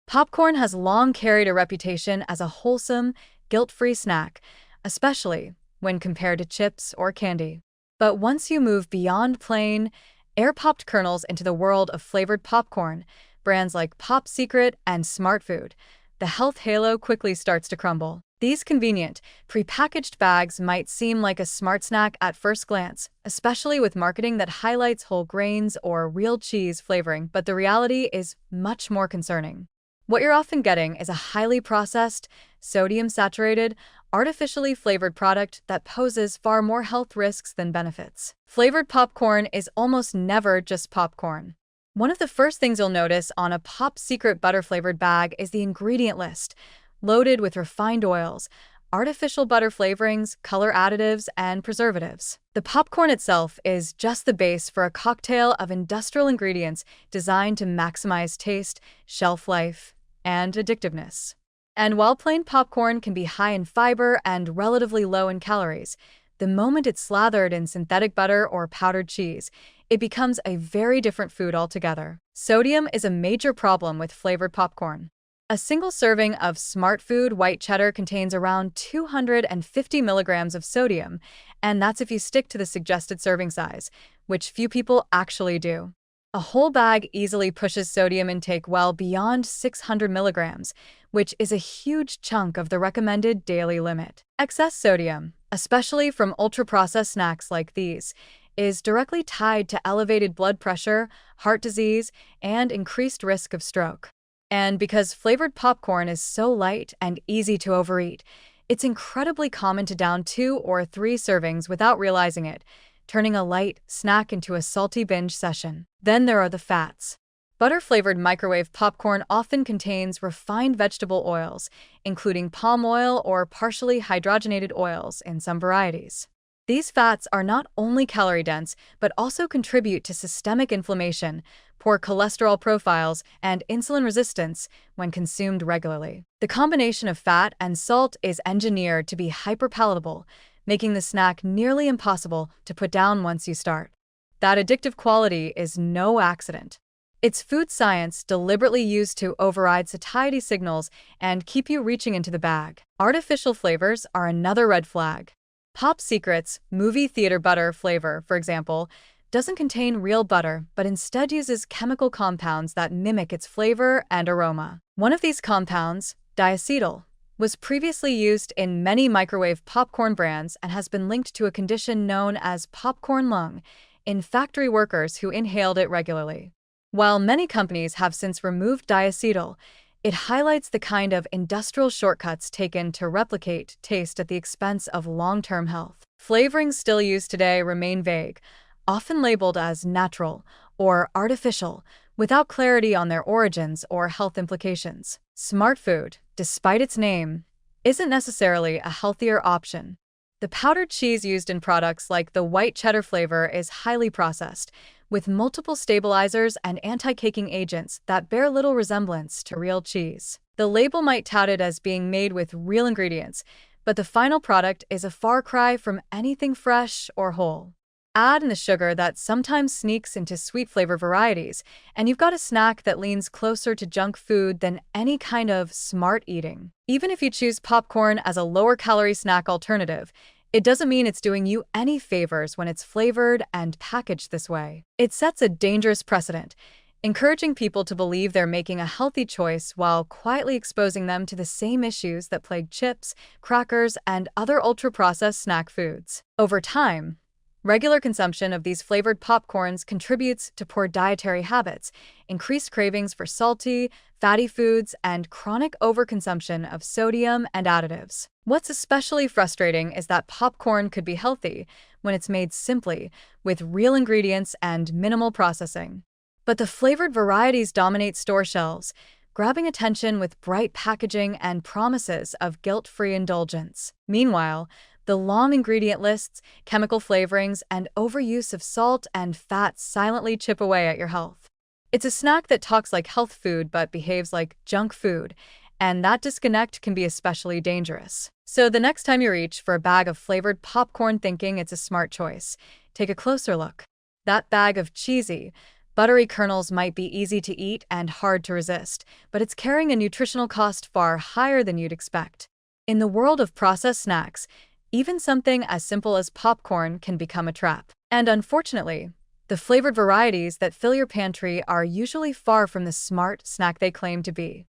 Popcorn has long carried a reputation as a wholesome, guilt-free snack, especially when compared to chips or candy. But once you move beyond plain, air-popped kernels into the world of flavored popcorn, brands like Pop Secret and Smartfood, the health halo quickly starts to crumble. These convenient, prepackaged bags might seem like a smart snack at first glance, especially with marketing that highlights whole grains or real cheese flavoring, but the reality is much more concerning. What you're often getting is a highly processed, sodium-saturated, artificially flavored product that poses far more health risks than benefits. Flavored popcorn is almost never just popcorn. One of the first things you'll notice on a Pop Secret butter-flavored bag is the ingredient list, loaded with refined oils, artificial butter flavorings, color additives, and preservatives. The popcorn itself is just the base for a cocktail of industrial ingredients designed to maximize taste, shelf life, and addictiveness. And while plain popcorn can be high in fiber and relatively low in calories, the moment it's slathered in synthetic butter or powdered cheese, it becomes a very different food altogether. Sodium is a major problem with flavored popcorn. A single serving of Smartfood white cheddar contains around 250 milligrams of sodium, and that's if you stick to the suggested serving size, which few people actually do. A whole bag easily pushes sodium intake well beyond 600 milligrams, which is a huge chunk of the recommended daily limit. Excess sodium, especially from ultra-processed snacks like these, is directly tied to elevated blood pressure, heart disease, and increased risk of stroke. And because flavored popcorn is so light and easy to overeat, it's incredibly common to down 2 or 3 servings without realizing it, turning a light snack into a salty binge session. Then there are the fats. Butter-flavored microwave popcorn often contains refined vegetable oils, including palm oil or partially hydrogenated oils in some varieties. These fats are not only calorie-dense, but also contribute to systemic inflammation, poor cholesterol profiles, and insulin resistance when consumed regularly. The combination of fat and salt is engineered to be hyperpalatable, making the snack nearly impossible to put down once you start. That addictive quality is no accident. It's food science deliberately used to override satiety signals and keep you reaching into the bag. Artificial flavors are another red flag. Pop Secret's movie theater butter flavor, for example, doesn't contain real butter, but instead uses chemical compounds that mimic its flavor and aroma. One of these compounds, diacetyl, was previously used in many microwave popcorn brands and has been linked to a condition known as popcorn lung in factory workers who inhaled it regularly. While many companies have since removed diacetyl, it highlights the kind of industrial shortcuts taken to replicate taste at the expense of long-term health. Flavorings still used today remain vague, often labeled as natural or artificial, without clarity on their origins or health implications. Smartfood, despite its name, isn't necessarily a healthier option. The powdered cheese used in products like the white cheddar flavor is highly processed, with multiple stabilizers and anti-caking agents that bear little resemblance to real cheese. The label might tout it as being made with real ingredients, but the final product is a far cry from anything fresh or whole. Add in the sugar that sometimes sneaks into sweet flavor varieties, and you've got a snack that leans closer to junk food than any kind of smart eating. Even if you choose popcorn as a lower-calorie snack alternative, it doesn't mean it's doing you any favors when it's flavored and packaged this way. It sets a dangerous precedent, encouraging people to believe they're making a healthy choice while quietly exposing them to the same issues that plague chips, crackers, and other ultra-processed snack foods. Over time, regular consumption of these flavored popcorns contributes to poor dietary habits, increased cravings for salty, fatty foods, and chronic overconsumption of sodium and additives. What's especially frustrating is that popcorn could be healthy when it's made simply, with real ingredients and minimal processing. But the flavored varieties dominate store shelves, grabbing attention with bright packaging and promises of guilt-free indulgence. Meanwhile, the long ingredient lists, chemical flavorings, and overuse of salt and fat silently chip away at your health. It's a snack that talks like health food but behaves like junk food, and that disconnect can be especially dangerous. So the next time you reach for a bag of flavored popcorn thinking it's a smart choice, take a closer look. That bag of cheesy, Buttery kernels might be easy to eat and hard to resist, but it's carrying a nutritional cost far higher than you'd expect. In the world of processed snacks, even something as simple as popcorn can become a trap. And unfortunately, the flavored varieties that fill your pantry are usually far from the smart snack they claim to be.